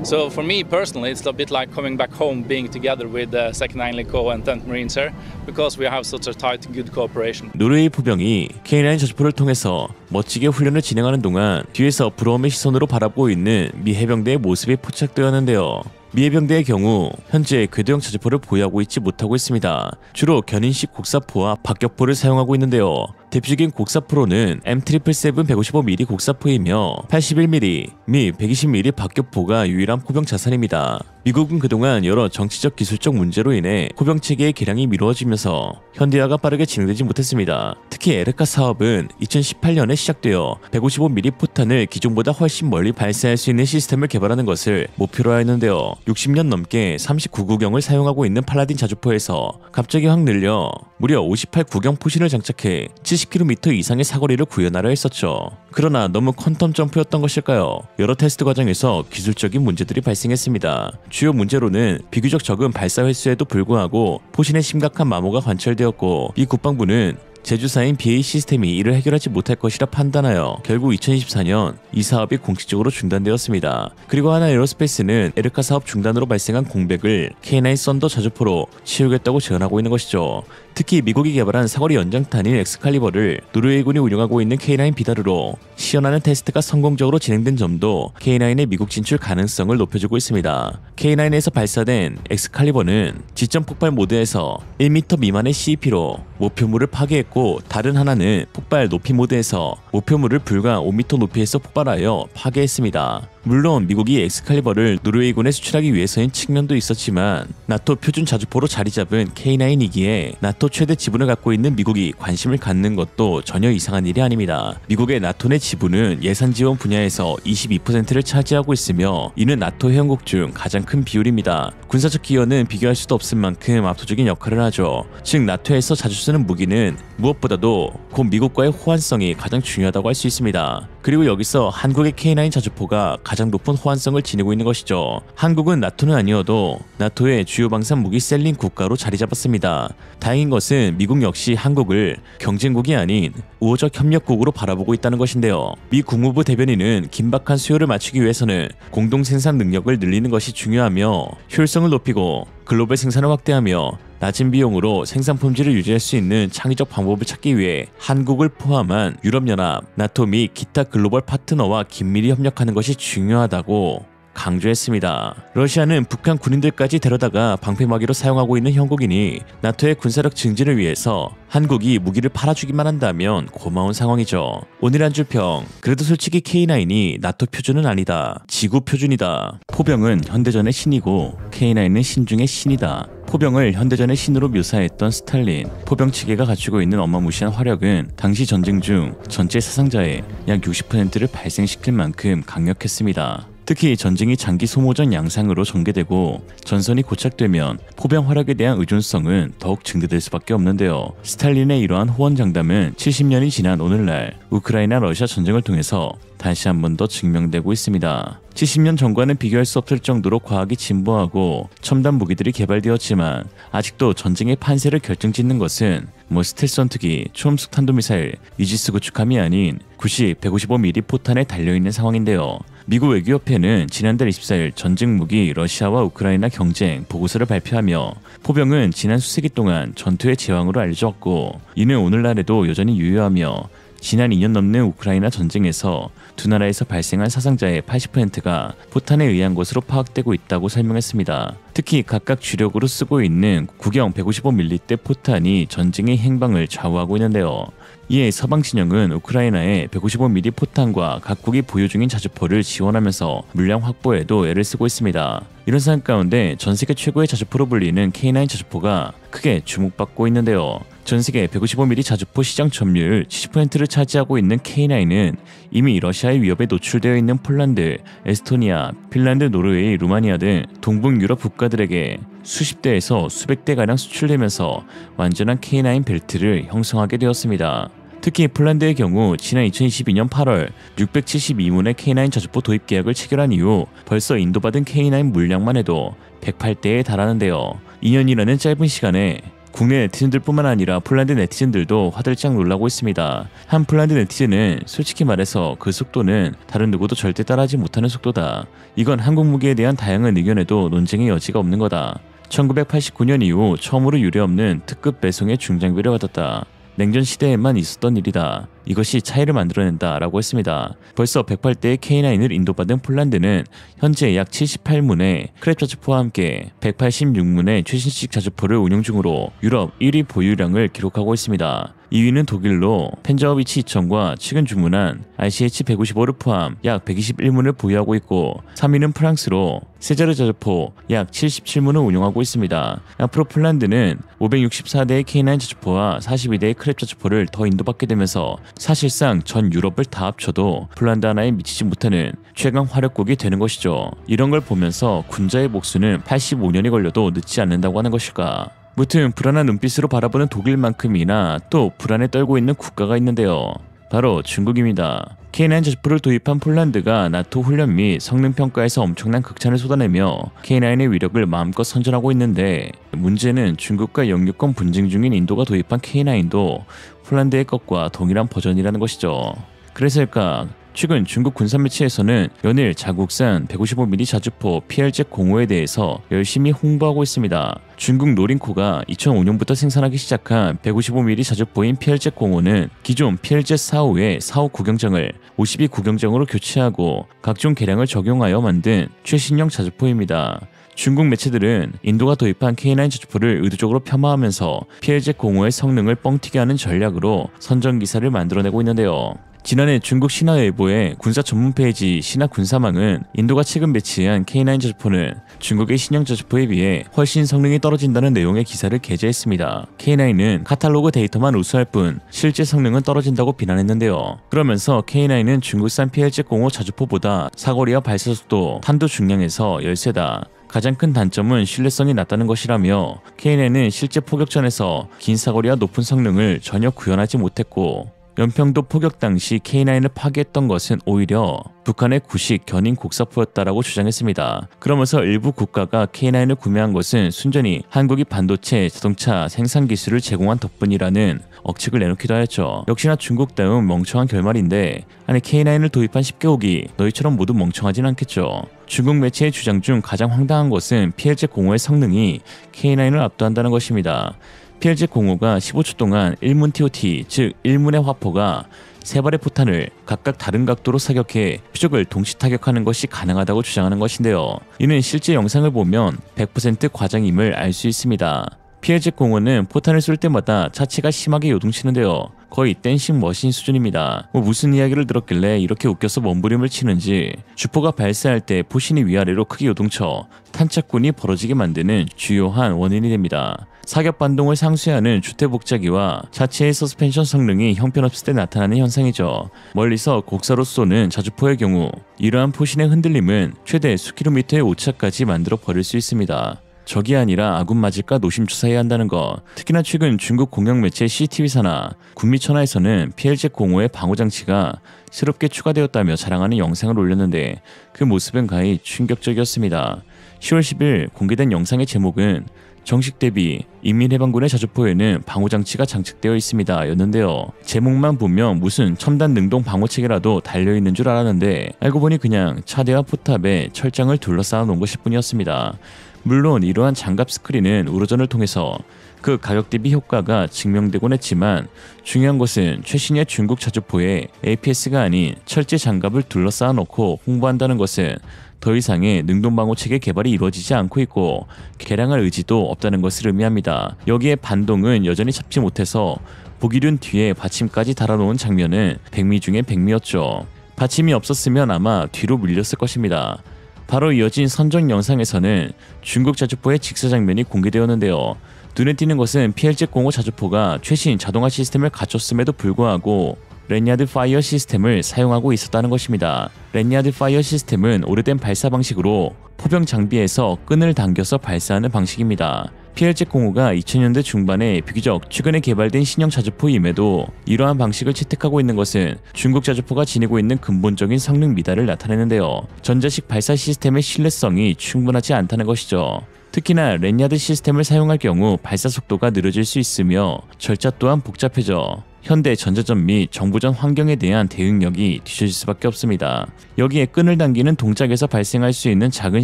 So for me personally, it's a bit like coming back home, being together with 2nd Anglico and 10th Marines here, because we have such a tight, good cooperation. 노르웨이 포병이 K9 저주포를 통해서 멋지게 훈련을 진행하는 동안 뒤에서 부러움의 시선으로 바라보고 있는 미 해병대의 모습이 포착되었는데요. 미 해병대의 경우 현재 궤도형 저주포를 보유하고 있지 못하고 있습니다. 주로 견인식 곡사포와 박격포를 사용하고 있는데요. 대표적인 곡사포로는 M777 155mm 곡사포이며 81mm 및 120mm 박격포가 유일한 포병 자산입니다. 미국은 그동안 여러 정치적 기술적 문제로 인해 포병 체계의 개량이 미루어지면서 현대화가 빠르게 진행되지 못했습니다. 특히 에르카 사업은 2018년에 시작되어 155mm 포탄을 기존보다 훨씬 멀리 발사할 수 있는 시스템을 개발하는 것을 목표로 하였는데요. 60년 넘게 39구경을 사용하고 있는 팔라딘 자주포에서 갑자기 확 늘려 무려 58구경 포신을 장착해 70km 이상의 사거리를 구현하려 했었죠. 그러나 너무 퀀텀 점프였던 것일까요? 여러 테스트 과정에서 기술적인 문제들이 발생했습니다. 주요 문제로는 비교적 적은 발사 횟수에도 불구하고 포신에 심각한 마모가 관찰되었고, 이 국방부는 제주사인 BA 시스템이 이를 해결하지 못할 것이라 판단하여 결국 2024년 이 사업이 공식적으로 중단되었습니다. 그리고 하나 에어로스페이스는 에르카 사업 중단으로 발생한 공백을 K9 썬더 자주포로 채우겠다고 제언하고 있는 것이죠. 특히 미국이 개발한 사거리 연장탄인 엑스칼리버를 노르웨이군이 운영하고 있는 K9 비다르로 시연하는 테스트가 성공적으로 진행된 점도 K9의 미국 진출 가능성을 높여주고 있습니다. K9에서 발사된 엑스칼리버는 지점 폭발 모드에서 1m 미만의 CEP로 목표물을 파괴했고, 다른 하나는 폭발 높이 모드에서 목표물을 불과 5m 높이에서 폭발하여 파괴했습니다. 물론 미국이 엑스칼리버를 노르웨이군에 수출하기 위해서인 측면도 있었지만 나토 표준 자주포로 자리 잡은 K9이기에 나토 최대 지분을 갖고 있는 미국이 관심을 갖는 것도 전혀 이상한 일이 아닙니다. 미국의 나토 내 지분은 예산 지원 분야에서 22%를 차지하고 있으며 이는 나토 회원국 중 가장 큰 비율입니다. 군사적 기여는 비교할 수도 없을 만큼 압도적인 역할을 하죠. 즉 나토에서 자주 쓰는 무기는 무엇보다도 곧 미국과의 호환성이 가장 중요하다고 할 수 있습니다. 그리고 여기서 한국의 K9 자주포가 가장 높은 호환성을 지니고 있는 것이죠. 한국은 나토는 아니어도 나토의 주요 방산 무기 셀링 국가로 자리 잡았습니다. 다행인 것은 미국 역시 한국을 경쟁국이 아닌 우호적 협력국으로 바라보고 있다는 것인데요. 미 국무부 대변인은 긴박한 수요를 맞추기 위해서는 공동 생산 능력을 늘리는 것이 중요하며 효율성을 높이고 글로벌 생산을 확대하며 낮은 비용으로 생산 품질을 유지할 수 있는 창의적 방법을 찾기 위해 한국을 포함한 유럽연합, 나토 및 기타 글로벌 파트너와 긴밀히 협력하는 것이 중요하다고 강조했습니다. 러시아는 북한 군인들까지 데려다가 방패막이로 사용하고 있는 형국이니 나토의 군사력 증진을 위해서 한국이 무기를 팔아주기만 한다면 고마운 상황이죠. 오늘 한 줄 평, 그래도 솔직히 K9이 나토 표준은 아니다. 지구 표준이다. 포병은 현대전의 신이고 K9은 신중의 신이다. 포병을 현대전의 신으로 묘사했던 스탈린, 포병 체계가 갖추고 있는 어마무시한 화력은 당시 전쟁 중 전체 사상자의 약 60%를 발생시킬 만큼 강력했습니다. 특히 전쟁이 장기 소모전 양상으로 전개되고 전선이 고착되면 포병 화력에 대한 의존성은 더욱 증대될 수밖에 없는데요. 스탈린의 이러한 호언 장담은 70년이 지난 오늘날 우크라이나 러시아 전쟁을 통해서 다시 한 번 더 증명되고 있습니다. 70년 전과는 비교할 수 없을 정도로 과학이 진보하고 첨단 무기들이 개발되었지만 아직도 전쟁의 판세를 결정짓는 것은 스텔스 헌트기, 초음속 탄도미사일, 이지스 구축함이 아닌 155mm 포탄에 달려있는 상황인데요. 미국 외교협회는 지난달 24일 전쟁 무기 러시아와 우크라이나 경쟁 보고서를 발표하며 포병은 지난 수세기 동안 전투의 제왕으로 알려졌고 이는 오늘날에도 여전히 유효하며 지난 2년 넘는 우크라이나 전쟁에서 두 나라에서 발생한 사상자의 80%가 포탄에 의한 것으로 파악되고 있다고 설명했습니다. 특히 각각 주력으로 쓰고 있는 구경 155mm 포탄이 전쟁의 행방을 좌우하고 있는데요. 이에 서방 진영은 우크라이나의 155mm 포탄과 각국이 보유 중인 자주포를 지원하면서 물량 확보에도 애를 쓰고 있습니다. 이런 상황 가운데 전세계 최고의 자주포로 불리는 K9 자주포가 크게 주목받고 있는데요. 전세계 155mm 자주포 시장 점유율 70%를 차지하고 있는 K9은 이미 러시아의 위협에 노출되어 있는 폴란드, 에스토니아, 핀란드, 노르웨이, 루마니아 등 동북 유럽 국가들에게 수십 대에서 수백 대가량 수출되면서 완전한 K9 벨트를 형성하게 되었습니다. 특히 폴란드의 경우 지난 2022년 8월 672문의 K9 자주포 도입 계약을 체결한 이후 벌써 인도받은 K9 물량만 해도 108대에 달하는데요. 2년이라는 짧은 시간에 국내 네티즌들뿐만 아니라 폴란드 네티즌들도 화들짝 놀라고 있습니다. 한 폴란드 네티즌은 솔직히 말해서 그 속도는 다른 누구도 절대 따라하지 못하는 속도다. 이건 한국 무기에 대한 다양한 의견에도 논쟁의 여지가 없는 거다. 1989년 이후 처음으로 유례없는 특급 배송의 중장비를 받았다. 냉전 시대에만 있었던 일이다. 이것이 차이를 만들어낸다 라고 했습니다. 벌써 108대의 K9을 인도받은 폴란드는 현재 약 78문의 크랩 자주포와 함께 186문의 최신식 자주포를 운용 중으로 유럽 1위 보유량을 기록하고 있습니다. 2위는 독일로 펜저비치 2000과 최근 주문한 RCH-155를 포함 약 121문을 보유하고 있고 3위는 프랑스로 세자르 자주포 약 77문을 운용하고 있습니다. 앞으로 폴란드는 564대의 K9 자주포와 42대의 크랩 자주포를 더 인도받게 되면서 사실상 전 유럽을 다 합쳐도 폴란드 하나에 미치지 못하는 최강 화력국이 되는 것이죠. 이런 걸 보면서 군자의 복수는 85년이 걸려도 늦지 않는다고 하는 것일까. 무튼 불안한 눈빛으로 바라보는 독일만큼이나 또 불안에 떨고 있는 국가가 있는데요. 바로 중국입니다. K9 자주포를 도입한 폴란드가 나토 훈련 및 성능평가에서 엄청난 극찬을 쏟아내며 K9의 위력을 마음껏 선전하고 있는데 문제는 중국과 영유권 분쟁 중인 인도가 도입한 K9도 폴란드의 것과 동일한 버전이라는 것이죠. 그래서일까? 최근 중국 군사 매체에서는 연일 자국산 155mm 자주포 PLZ-05에 대해서 열심히 홍보하고 있습니다. 중국 노린코가 2005년부터 생산하기 시작한 155mm 자주포인 PLZ-05는 기존 PLZ-45의 45 구경장을 52 구경장으로 교체하고 각종 개량을 적용하여 만든 최신형 자주포입니다. 중국 매체들은 인도가 도입한 K9 자주포를 의도적으로 폄하하면서 PLZ-05의 성능을 뻥튀기 하는 전략으로 선전 기사를 만들어내고 있는데요. 지난해 중국 신화일보의 군사 전문 페이지 신화군사망은 인도가 최근 배치한 K9 자주포는 중국의 신형 자주포에 비해 훨씬 성능이 떨어진다는 내용의 기사를 게재했습니다. K9은 카탈로그 데이터만 우수할 뿐 실제 성능은 떨어진다고 비난했는데요. 그러면서 K9은 중국산 PLZ-05 자주포보다 사거리와 발사속도, 탄도 중량에서 열세다. 가장 큰 단점은 신뢰성이 낮다는 것이라며 K9은 실제 포격전에서 긴 사거리와 높은 성능을 전혀 구현하지 못했고 연평도 포격 당시 K9을 파괴했던 것은 오히려 북한의 구식 견인 곡사포였다라고 주장했습니다. 그러면서 일부 국가가 K9을 구매한 것은 순전히 한국이 반도체, 자동차 생산 기술을 제공한 덕분이라는 억측을 내놓기도 하였죠. 역시나 중국다운 멍청한 결말인데 아니 K9을 도입한 10개국이 너희처럼 모두 멍청하진 않겠죠. 중국 매체의 주장 중 가장 황당한 것은 PLZ-05의 성능이 K9을 압도한다는 것입니다. PLZ-05가 15초 동안 1문 TOT, 즉 1문의 화포가 3발의 포탄을 각각 다른 각도로 사격해 표적을 동시 타격하는 것이 가능하다고 주장하는 것인데요. 이는 실제 영상을 보면 100% 과장임을 알 수 있습니다. PLZ-05는 포탄을 쏠 때마다 차체가 심하게 요동치는데요. 거의 댄싱 머신 수준입니다. 무슨 이야기를 들었길래 이렇게 웃겨서 몸부림을 치는지 주포가 발사할 때 포신이 위아래로 크게 요동쳐 탄착군이 벌어지게 만드는 주요한 원인이 됩니다. 사격 반동을 상쇄하는 주택복자기와 자체의 서스펜션 성능이 형편없을 때 나타나는 현상이죠. 멀리서 곡사로 쏘는 자주포의 경우 이러한 포신의 흔들림은 최대 수킬로미터의 오차까지 만들어 버릴 수 있습니다. 적이 아니라 아군 맞을까 노심초사해야 한다는 것. 특히나 최근 중국 공영 매체 CCTV사나 군미천하에서는 PLZ-05의 방호장치가 새롭게 추가되었다며 자랑하는 영상을 올렸는데 그 모습은 가히 충격적이었습니다. 10월 10일 공개된 영상의 제목은 정식 대비 인민해방군의 자주포에는 방호장치가 장착되어 있습니다 였는데요. 제목만 보면 무슨 첨단 능동 방호체계라도 달려있는 줄 알았는데 알고 보니 그냥 차대와 포탑에 철장을 둘러싸아 놓은 것일 뿐이었습니다. 물론 이러한 장갑 스크린은 우로전을 통해서 그 가격 대비 효과가 증명되곤 했지만 중요한 것은 최신의 중국 자주포에 APS가 아닌 철제 장갑을 둘러싸아 놓고 홍보한다는 것은 더 이상의 능동방호 체계 개발이 이루어지지 않고 있고 개량할 의지도 없다는 것을 의미합니다. 여기에 반동은 여전히 잡지 못해서 보기륜 뒤에 받침까지 달아놓은 장면은 백미 중에 백미였죠. 받침이 없었으면 아마 뒤로 밀렸을 것입니다. 바로 이어진 선정 영상에서는 중국 자주포의 직사 장면이 공개되었는데요. 눈에 띄는 것은 PLZ-05 자주포가 최신 자동화 시스템을 갖췄음에도 불구하고 랜야드 파이어 시스템을 사용하고 있었다는 것입니다. 랜야드 파이어 시스템은 오래된 발사 방식으로 포병 장비에서 끈을 당겨서 발사하는 방식입니다. PLZ-05가 2000년대 중반에 비교적 최근에 개발된 신형 자주포임에도 이러한 방식을 채택하고 있는 것은 중국 자주포가 지니고 있는 근본적인 성능 미달을 나타내는데요. 전자식 발사 시스템의 신뢰성이 충분하지 않다는 것이죠. 특히나 랜야드 시스템을 사용할 경우 발사 속도가 느려질 수 있으며 절차 또한 복잡해져 현대 전자전 및 정보전 환경에 대한 대응력이 뒤처질 수밖에 없습니다. 여기에 끈을 당기는 동작에서 발생할 수 있는 작은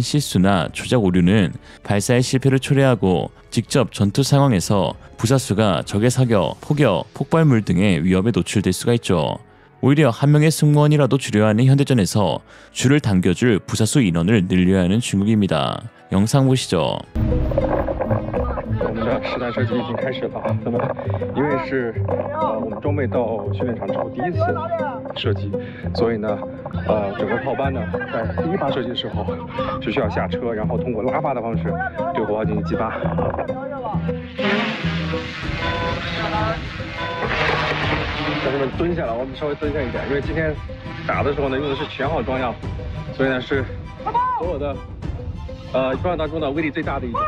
실수나 조작 오류는 발사의 실패를 초래하고 직접 전투 상황에서 부사수가 적의 사격, 포격, 폭발물 등의 위협에 노출될 수가 있죠. 오히려 한 명의 승무원이라도 줄여야 하는 현대전에서 줄을 당겨줄 부사수 인원을 늘려야 하는 중국입니다. 영상 보시죠. 我们的实弹射击已经开始了，咱们因为是我们装备到训练场之后第一次射击，所以呢，整个炮班呢在第一发射击的时候是需要下车，然后通过拉发的方式对火炮进行击发。同志们蹲下了，我们稍微蹲下一点，因为今天打的时候呢用的是全号装药，所以呢是所有的装药当中呢威力最大的一种。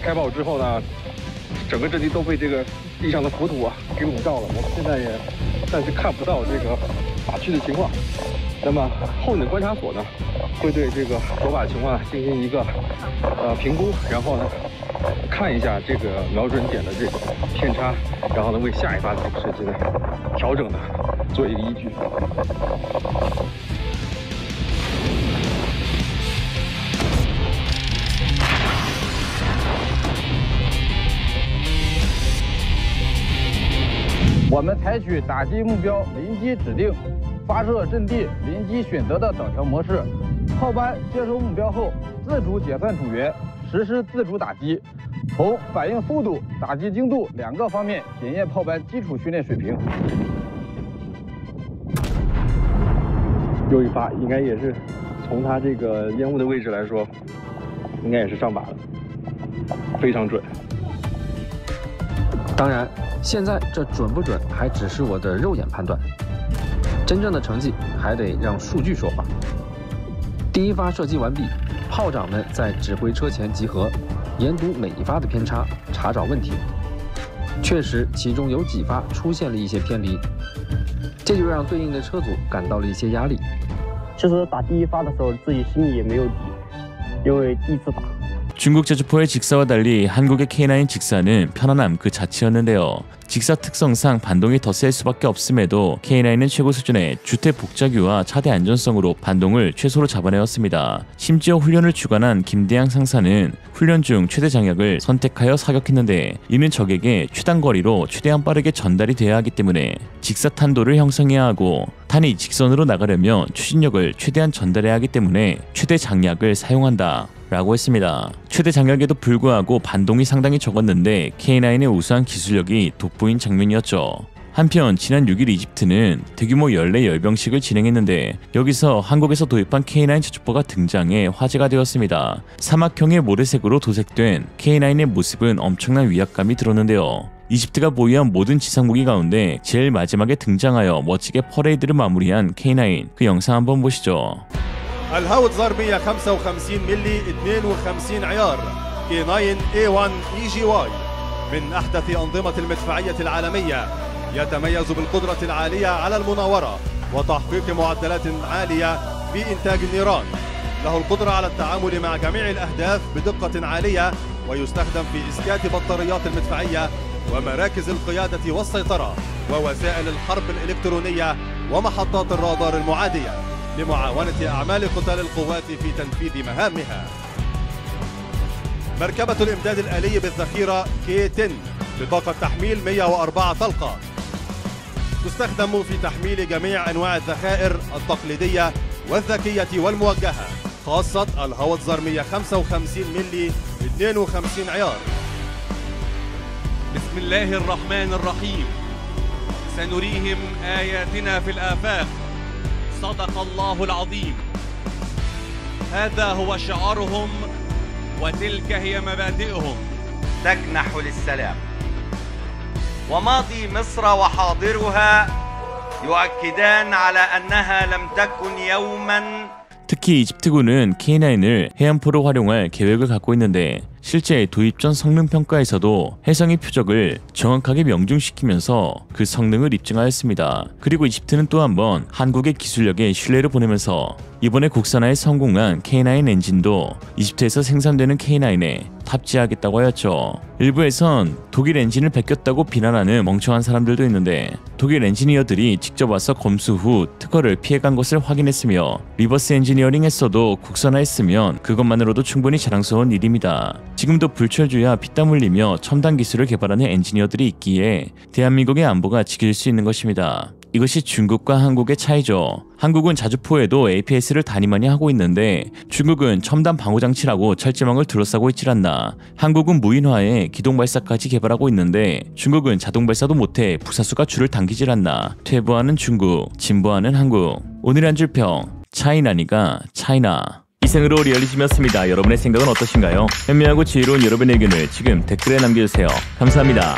开炮之后呢，整个阵地都被这个地上的浮土给笼罩了。我们现在也暂时看不到这个靶区的情况。那么后面的观察所呢，会对这个手靶情况进行一个评估，然后呢看一下这个瞄准点的这个偏差，然后呢为下一发的这个射击呢调整呢做一个依据。 我们采取打击目标临机指定、发射阵地临机选择的导调模式。炮班接收目标后，自主解散组员，实施自主打击。从反应速度、打击精度两个方面检验炮班基础训练水平。又一发，应该也是从它这个烟雾的位置来说，应该也是上靶了，非常准。 当然，现在这准不准还只是我的肉眼判断，真正的成绩还得让数据说话。第一发射击完毕，炮长们在指挥车前集合，研读每一发的偏差，查找问题。确实，其中有几发出现了一些偏离，这就让对应的车组感到了一些压力。其实打第一发的时候，自己心里也没有底，因为第一次打。 중국 자주포의 직사와 달리 한국의 K9 직사는 편안함 그 자체였는데요. 직사 특성상 반동이 더 셀 수밖에 없음에도 K9은 최고 수준의 주택 복잡유와 차대 안전성으로 반동을 최소로 잡아내었습니다. 심지어 훈련을 주관한 김대양 상사는 훈련 중 최대 장약을 선택하여 사격했는데 이는 적에게 최단거리로 최대한 빠르게 전달이 돼야 하기 때문에 직사탄도를 형성해야 하고 탄이 직선으로 나가려면 추진력을 최대한 전달해야 하기 때문에 최대 장약을 사용한다 라고 했습니다. 최대 장약에도 불구하고 반동이 상당히 적었는데 K9의 우수한 기술력이 돋보인 장면이었죠. 한편 지난 6일 이집트는 대규모 연례 열병식을 진행했는데 여기서 한국에서 도입한 K9 저촉보가 등장해 화제가 되었습니다. 사막형의 모래색으로 도색된 K9의 모습은 엄청난 위압감이 들었는데요. 이집트가 보유한 모든 지상무기 가운데 제일 마지막에 등장하여 멋지게 퍼레이드를 마무리한 K9, 그 영상 한번 보시죠. الهاوتزر 155 ملي 52 عيار K9 A1 EGY من أحدث أنظمة المدفعية العالمية يتميز بالقدرة العالية على المناورة وتحقيق معدلات عالية في إنتاج النيران. له القدرة على التعامل مع جميع الأهداف بدقة عالية ويستخدم في إسكات بطاريات المدفعية ومراكز القيادة والسيطرة ووسائل الحرب الإلكترونية ومحطات الرادار المعادية لمعاونة أعمال قتال القوات في تنفيذ مهامها. مركبة الإمداد الآلي بالذخيرة K10 بطاقة تحميل 104 طلقة تستخدم في تحميل جميع أنواع الذخائر التقليدية والذكية والموجهة، خاصة الهاوتزر 155 ملي 52 عيار. بسم الله الرحمن الرحيم. سنريهم آياتنا في الآفاق. صدق الله العظيم. هذا هو شعارهم وتلك هي مبادئهم. تجنح للسلام. وماضي مصر وحاضرها يؤكدان على أنها لم تكن يوما. 특히 이집트군은 K9을 해안포로 활용할 계획을 갖고 있는데 실제 도입 전 성능 평가에서도 해상의 표적을 정확하게 명중시키면서 그 성능을 입증하였습니다. 그리고 이집트는 또 한 번 한국의 기술력에 신뢰를 보내면서 이번에 국산화에 성공한 K9 엔진도 이집트에서 생산되는 K9에 탑재하겠다고 하였죠. 일부에선 독일 엔진을 베꼈다고 비난하는 멍청한 사람들도 있는데 독일 엔지니어들이 직접 와서 검수 후 특허를 피해간 것을 확인했으며 리버스 엔지니어링 했어도 국산화했으면 그것만으로도 충분히 자랑스러운 일입니다. 지금도 불철주야 피땀 흘리며 첨단 기술을 개발하는 엔지니어들이 있기에 대한민국의 안보가 지킬 수 있는 것입니다. 이것이 중국과 한국의 차이죠. 한국은 자주포에도 APS를 단위만이 하고 있는데 중국은 첨단 방호장치라고 철제망을 둘러싸고 있질 않나. 한국은 무인화에 기동발사까지 개발하고 있는데 중국은 자동발사도 못해 부사수가 줄을 당기질 않나. 퇴보하는 중국, 진보하는 한국. 오늘의 한 줄 평, 차이나니까 차이나. 이생으로 리얼리즘이었습니다. 여러분의 생각은 어떠신가요? 현명하고 지혜로운 여러분의 의견을 지금 댓글에 남겨주세요. 감사합니다.